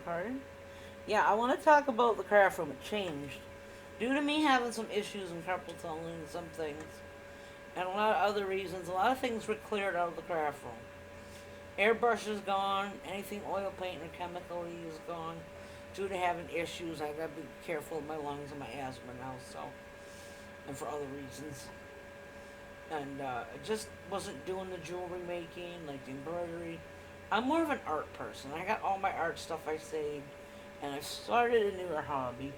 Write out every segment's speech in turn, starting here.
recording. Yeah, I want to talk about the craft room. It changed. Due to me having some issues and carpal tunnel and some things, and a lot of other reasons, a lot of things were cleared out of the craft room. Airbrush is gone. Anything oil paint or chemically is gone. Due to having issues, I gotta be careful of my lungs and my asthma now, so, and for other reasons. And I just wasn't doing the jewelry making, like the embroidery. I'm more of an art person. I got all my art stuff I saved, and I've started a newer hobby,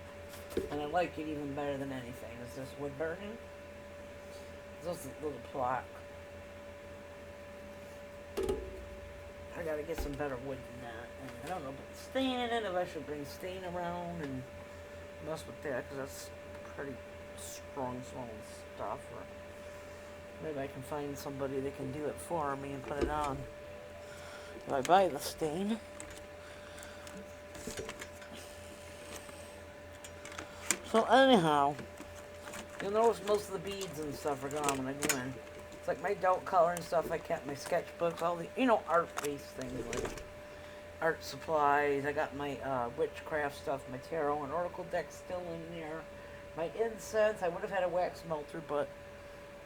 and I like it even better than anything. Is this wood burning? This little plaque. I gotta get some better wood than that. And I don't know about stain in it, if I should bring stain around and mess with that, because that's pretty strong smelling stuff. Or maybe I can find somebody that can do it for me and put it on. If I buy the stain. So anyhow, you'll notice most of the beads and stuff are gone when I go in. It's like my adult color and stuff. I kept my sketchbooks, all the art-based things like art supplies. I got my witchcraft stuff, my tarot and oracle deck still in there. My incense. I would have had a wax melter, but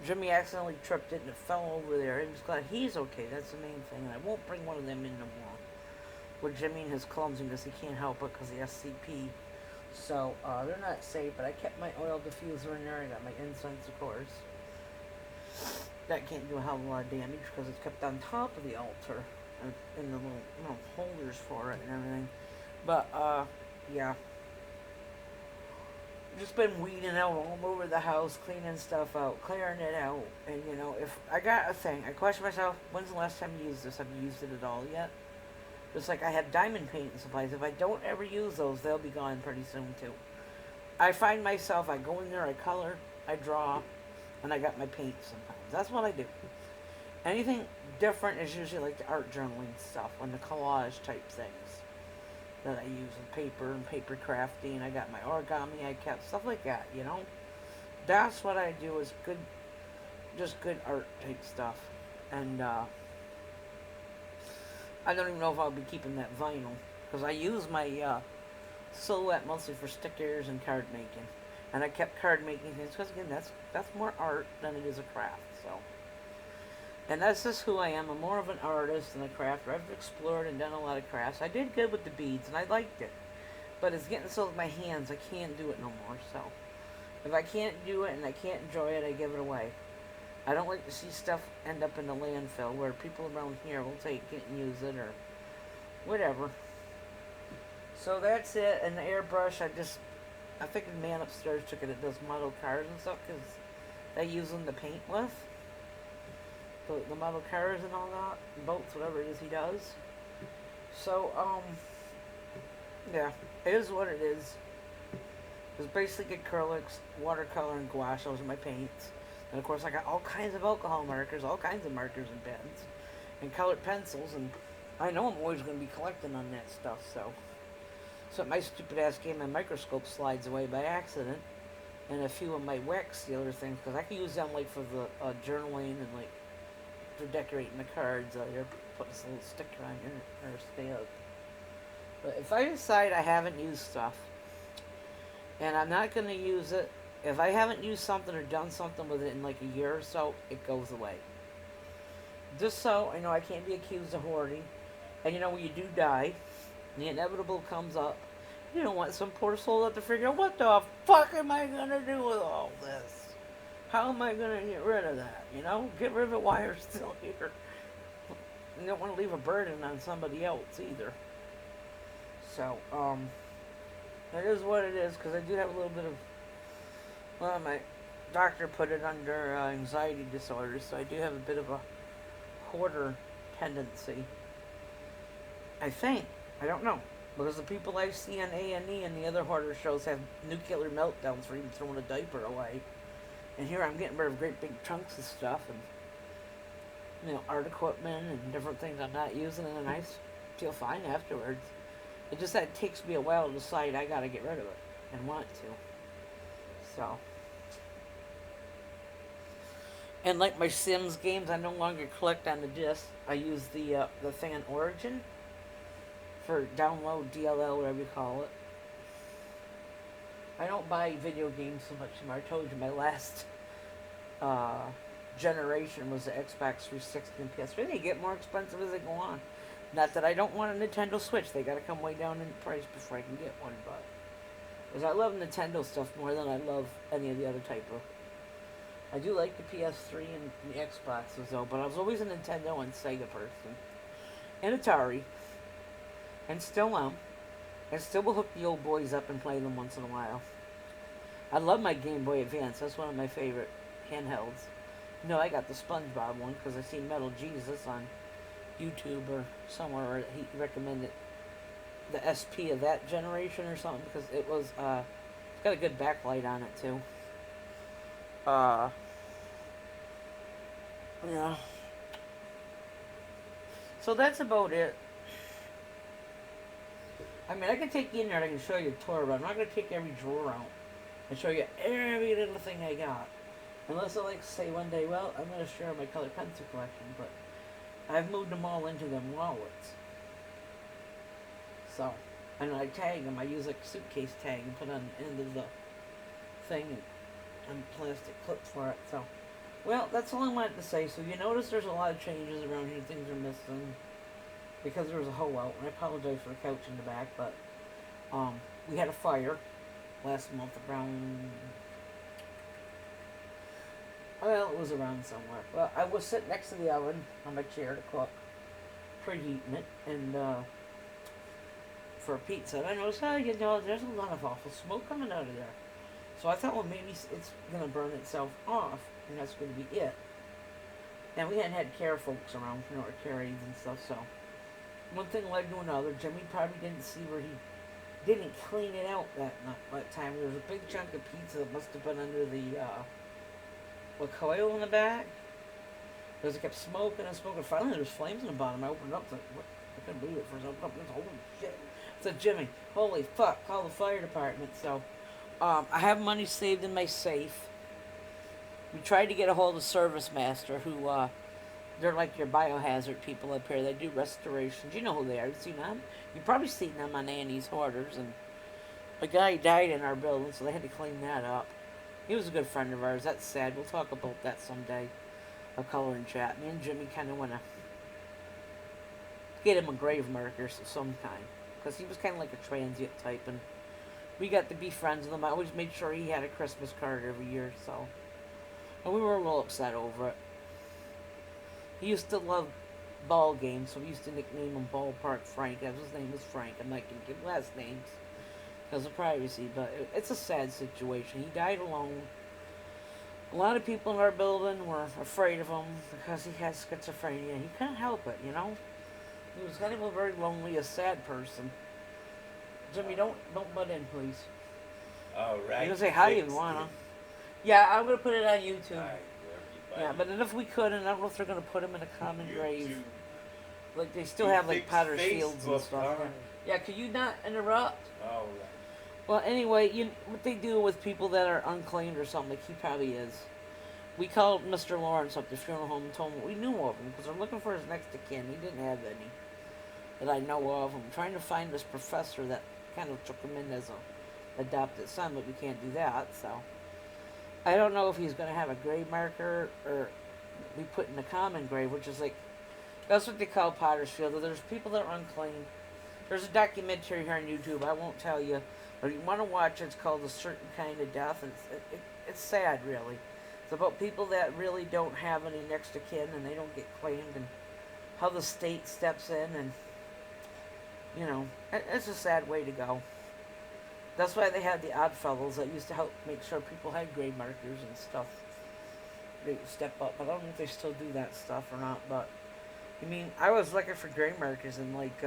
Jimmy accidentally tripped it and it fell over there. I'm just glad he's okay. That's the main thing. And I won't bring one of them in no more. With Jimmy and his clumsiness, he can't help it because the SCP. So, they're not safe, but I kept my oil diffuser in there. I got my incense, of course. That can't do a hell of a lot of damage because it's kept on top of the altar. And in the little holders for it and everything. But, yeah. Just been weeding out all over the house, cleaning stuff out, clearing it out. And, if I got a thing, I question myself, when's the last time you used this? Have you used it at all yet? Just like I have diamond paint and supplies. If I don't ever use those, they'll be gone pretty soon too. I find myself, I go in there, I color, I draw, and I got my paint sometimes. That's what I do. Anything different is usually like the art journaling stuff, and the collage type things that I use with paper and paper crafting. I got my origami I kept, stuff like that, That's what I do is just good art type stuff. And, I don't even know if I'll be keeping that vinyl because I use my silhouette mostly for stickers and card making, and I kept card making things because again that's more art than it is a craft. So, and that's just who I am. I'm more of an artist than a crafter. I've explored and done a lot of crafts. I did good with the beads and I liked it, but it's getting so with my hands I can't do it no more. So, if I can't do it and I can't enjoy it, I give it away. I don't like to see stuff end up in the landfill where people around here will take it and use it or whatever. So that's it. And the airbrush, I think the man upstairs took it that does model cars and stuff because they use them to paint with. The model cars and all that, boats, whatever it is he does. So, yeah, it is what it is. It's basically acrylics, watercolor, and gouache. Those are my paints. And of course I got all kinds of alcohol markers, all kinds of markers and pens, and colored pencils, and I know I'm always going to be collecting on that stuff, so my stupid ass game, my microscope slides away by accident, and a few of my wax sealer things, because I can use them like for the journaling and like for decorating the cards. You're putting this little sticker on here, or stamp. But if I decide I haven't used stuff, and I'm not going to use it, if I haven't used something or done something with it in like a year or so, it goes away. Just so I know I can't be accused of hoarding. And when you do die, the inevitable comes up. You don't want some poor soul to figure out, what the fuck am I going to do with all this? How am I going to get rid of that? Get rid of it while you're still here. You don't want to leave a burden on somebody else either. So, it is what it is, because I do have a little bit of, well, my doctor put it under anxiety disorder, so I do have a bit of a hoarder tendency. I think. I don't know. Because the people I see on A&E and the other hoarder shows have nuclear meltdowns for even throwing a diaper away. And here I'm getting rid of great big chunks of stuff and, art equipment and different things I'm not using, and then I feel fine afterwards. It just that it takes me a while to decide I gotta get rid of it and want to. So. And like my Sims games, I no longer collect on the disc. I use the thing on Origin. for download, DLL, whatever you call it. I don't buy video games so much anymore. I told you my last uh, generation was the Xbox 360 and PS3. They get more expensive as they go on. Not that I don't want a Nintendo Switch. They got to come way down in price before I can get one. But because I love Nintendo stuff more than I love any of the other type of. I do like the PS3 and the Xboxes though, but I was always a Nintendo and Sega person, and Atari, and still am. I still will hook the old boys up and play them once in a while. I love my Game Boy Advance. That's one of my favorite handhelds. No, I got the SpongeBob one because I seen Metal Jesus on YouTube or somewhere. He recommended the SP of that generation or something because it was it's got a good backlight on it too. Yeah. So that's about it. I mean, I can take you in there and I can show you a tour, but I'm not going to take every drawer out and show you every little thing I got. Unless I like say one day, well, I'm going to share my colored pencil collection, but I've moved them all into them wallets. So, and I tag them. I use like a suitcase tag and put on the end of the thing and plastic clip for it. So, well, that's all I wanted to say. So you notice there's a lot of changes around here. Things are missing because there was a hole out. And I apologize for the couch in the back, but we had a fire last month around. Well, it was around somewhere. Well, I was sitting next to the oven on my chair to cook, preheating it, and for a pizza. And I noticed, you know, there's a lot of awful smoke coming out of there. So I thought, well, maybe it's going to burn itself off, and that's going to be it. And we hadn't had care folks around, you know, or care aides and stuff, so one thing led to another. Jimmy probably didn't see where he didn't clean it out that time. There was a big chunk of pizza that must have been under the coil in the back. Because it kept smoking and smoking. Finally, there was flames in the bottom. I opened it up. Like, what? I couldn't believe it for a second. Holy shit. I said, Jimmy, holy fuck, call the fire department. So, I have money saved in my safe. We tried to get a hold of Service Master, who, they're like your biohazard people up here. They do restorations. You know who they are. You've seen them. You've probably seen them on Annie's Hoarders. And a guy died in our building, so they had to clean that up. He was a good friend of ours. That's sad. We'll talk about that someday. A color and chat. Me and Jimmy kind of want to get him a grave marker sometime. Because he was kind of like a transient type. And we got to be friends with him. I always made sure he had a Christmas card every year. So, and we were a little upset over it. He used to love ball games. So we used to nickname him Ballpark Frank. As his name was Frank. I'm not going to give last names because of privacy, but it's a sad situation. He died alone. A lot of people in our building were afraid of him because he has schizophrenia. He couldn't help it, you know. He was kind of a very lonely, a sad person. Jimmy, don't butt in, please. All right. You can say hi if you wanna. Yeah, I'm gonna put it on YouTube. All right, yeah, but if we could, and I don't know if they're gonna put him in a common grave. Like they still have like Potter's Fields and stuff. Yeah, could you not interrupt? All right. Well, anyway, what they do with people that are unclaimed or something, like he probably is. We called Mr. Lawrence up to the funeral home and told him we knew of him because they're looking for his next of kin. He didn't have any that I know of. I'm trying to find this professor that kind of took him in as a adopted son, but we can't do that. So I don't know if he's going to have a grave marker or be put in a common grave, which is like that's what they call Potter's Field. There's people that are unclaimed. There's a documentary here on YouTube. I won't tell you. But if you want to watch it, it's called A Certain Kind of Death. And it's sad, really. It's about people that really don't have any next of kin and they don't get claimed and how the state steps in. And, you know, it's a sad way to go. That's why they had the Oddfellows that used to help make sure people had grave markers and stuff. They step up. I don't know if they still do that stuff or not. But, I mean, I was looking for grave markers in, like,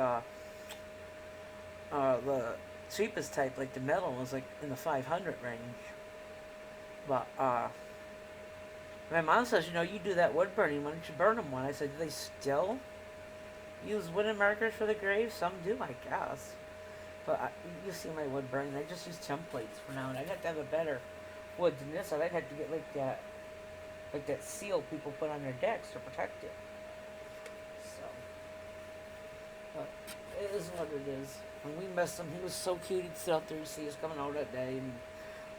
the cheapest type, like the metal, was like in the 500 range. But my mom says, you know, you do that wood burning, why don't you burn them one? I said, do they still use wooden markers for the grave? Some do, I guess. But you see my wood burning, I just use templates for now, and I'd have to have a better wood than this, and I'd have to get like that seal people put on their decks to protect it. So, but is what it is. And we missed him. He was so cute. He'd sit out there and see us coming out that day. And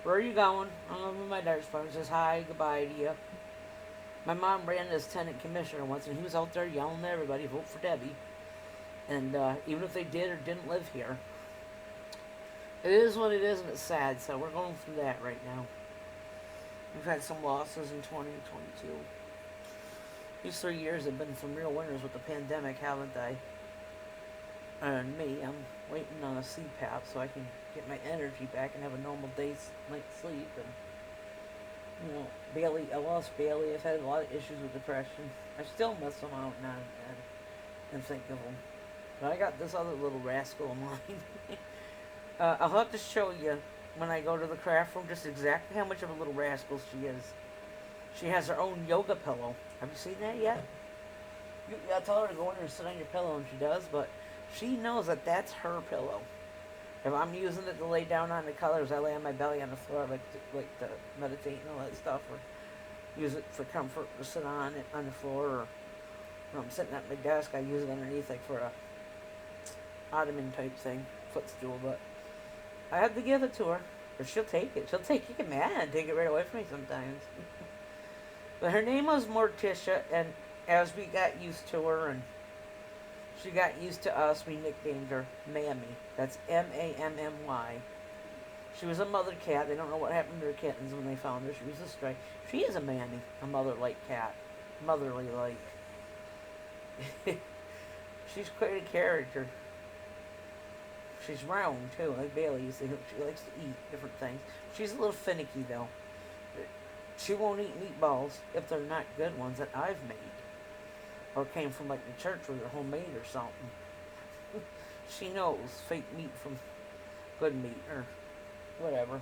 where are you going? I'm over my dad's phone. Says hi, goodbye to you. My mom ran as tenant commissioner once, and he was out there yelling at everybody, vote for Debbie. And even if they did or didn't live here, it is what it is, and it's sad. So we're going through that right now. We've had some losses in 2022. These 3 years have been some real winners with the pandemic, haven't they? And me, I'm waiting on a CPAP so I can get my energy back and have a normal night's sleep. And Bailey, I lost Bailey. I've had a lot of issues with depression. I still miss him out now and think of him. But I got this other little rascal of mine. I'll have to show you when I go to the craft room just exactly how much of a little rascal she is. She has her own yoga pillow. Have you seen that yet? I tell her to go in there and sit on your pillow, and she does, but she knows that that's her pillow. If I'm using it to lay down on the colors, I lay on my belly on the floor, like to meditate and all that stuff, or use it for comfort to sit on it on the floor, or when I'm sitting at my desk, I use it underneath, like for a ottoman type thing, footstool. But I have to give it to her, or she'll take it. She'll get mad and take it right away from me sometimes. But her name was Morticia, and as we got used to her and she got used to us, we nicknamed her Mammy. That's Mammy. She was a mother cat. They don't know what happened to her kittens when they found her. She was a stray. She is a Mammy, a mother-like cat. Motherly-like. She's quite a character. She's round, too, like Bailey used to. She likes to eat different things. She's a little finicky, though. She won't eat meatballs if they're not good ones that I've made. Or came from, like, the church where they're homemade or something. She knows fake meat from good meat or whatever.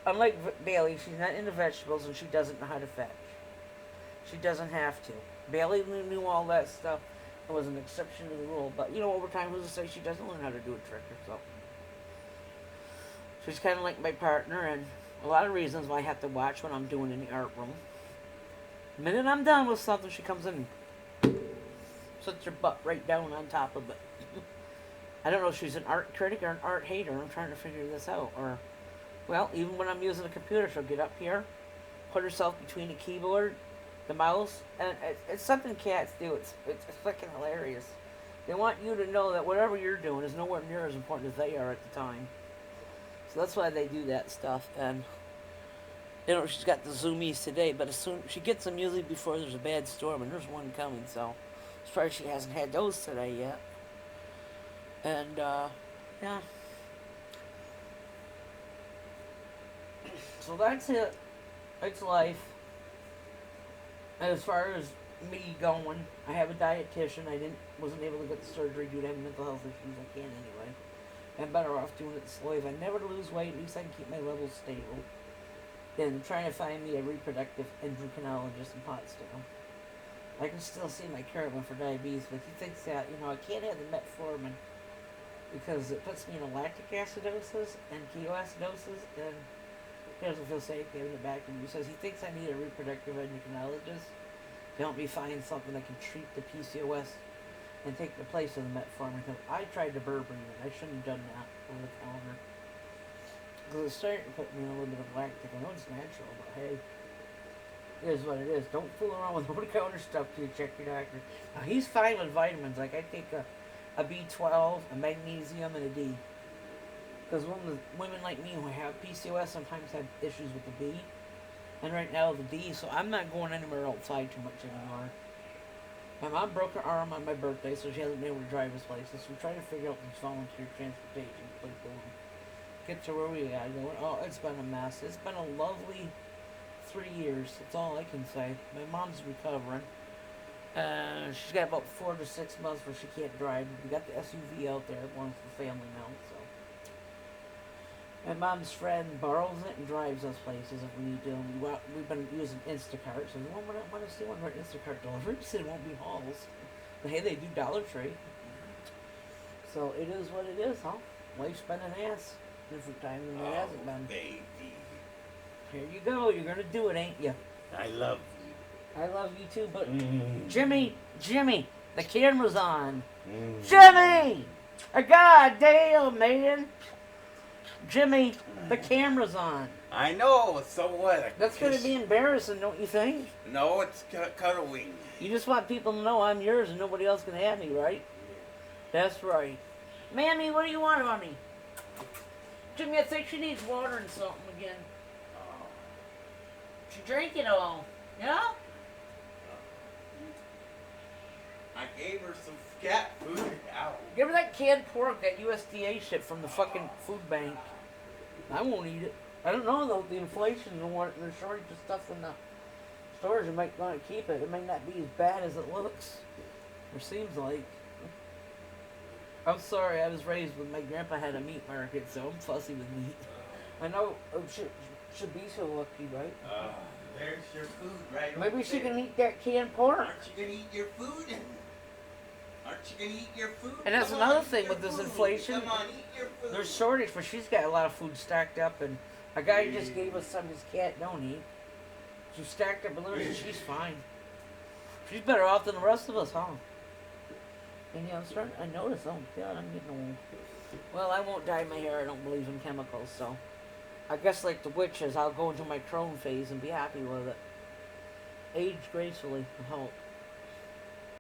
Unlike Bailey, she's not into vegetables and she doesn't know how to fetch. She doesn't have to. Bailey knew all that stuff. It was an exception to the rule. But, over time, who's to say she doesn't learn how to do a trick or something. She's kind of like my partner, and a lot of reasons why I have to watch what I'm doing in the art room. The minute I'm done with something, she comes in and sits her butt right down on top of it. I don't know if she's an art critic or an art hater. I'm trying to figure this out. Or, well, even when I'm using a computer, she'll get up here, put herself between the keyboard, the mouse, and it's something cats do. It's fucking hilarious. They want you to know that whatever you're doing is nowhere near as important as they are at the time. So that's why they do that stuff. And she's got the zoomies today, but as soon she gets them usually before there's a bad storm, and there's one coming. So as far as she hasn't had those today yet. And yeah. So that's it. It's life. As far as me going, I have a dietitian. I wasn't able to get the surgery due to having mental health issues. I can't anyway. I'm better off doing it slowly. If I never lose weight, at least I can keep my levels stable. Then I'm trying to find me a reproductive endocrinologist in Potsdam. I can still see my current one for diabetes, but he thinks that, I can't have the metformin because it puts me in a lactic acidosis and ketoacidosis, and he doesn't feel safe giving it back to me. He says he thinks I need a reproductive endocrinologist to help me find something that can treat the PCOS and take the place of the metformin, because I tried the berberine and I shouldn't have done that on the counter. Because it's starting to put me in a little bit of lactic. I know it's natural, but hey, it is what it is. Don't fool around with over-the-counter stuff till you check your doctor. Now, he's fine with vitamins. Like, I take a B12, a magnesium, and a D. Because women like me who have PCOS sometimes have issues with the B. And right now the D, so I'm not going anywhere outside too much anymore. My mom broke her arm on my birthday, so she hasn't been able to drive us places. So we're trying to figure out this volunteer transportation. Get to where we gotta go. Oh, it's been a mess. It's been a lovely 3 years. That's all I can say. My mom's recovering. She's got about 4 to 6 months where she can't drive. We got the SUV out there. It belongs to the family now, so. My mom's friend borrows it and drives us places if we need to. We've been using Instacart, so we want to see one of our Instacart deliveries. It won't be hauls. But hey, they do Dollar Tree. So it is what it is, huh? Life's been an ass. Different time than it hasn't been. Baby. Here you go. You're going to do it, ain't you? I love you. I love you too, but Jimmy, the camera's on. Jimmy! God damn, man. Jimmy, the camera's on. I know, so what? That's going to be embarrassing, don't you think? No, it's cuddling. You just want people to know I'm yours and nobody else can have me, right? That's right. Mammy, what do you want on me? Jimmy, I think she needs water and something again. She drank it all. Yeah? I gave her some cat food. Ow. Give her that canned pork, that USDA shit from the fucking food bank. I won't eat it. I don't know though, the inflation and the shortage of stuff in the stores, you might want to keep it. It may not be as bad as it looks. Or seems like. I'm sorry, I was raised when my grandpa had a meat market, so I'm fussy with meat. I know should be so lucky, right? There's your food right Maybe over she there. can eat that canned pork. Aren't you gonna eat your food? Aren't you gonna eat your food? And that's Come another on, eat thing your with this food. inflation. Come on, eat your food. There's shortage, but she's got a lot of food stacked up, and a guy just gave us some his cat don't eat. She stacked up balloons and she's fine. She's better off than the rest of us, huh? And yeah, I notice, oh God, I'm getting old. Well, I won't dye my hair, I don't believe in chemicals, so I guess like the witches, I'll go into my crone phase and be happy with it. Age gracefully, I hope.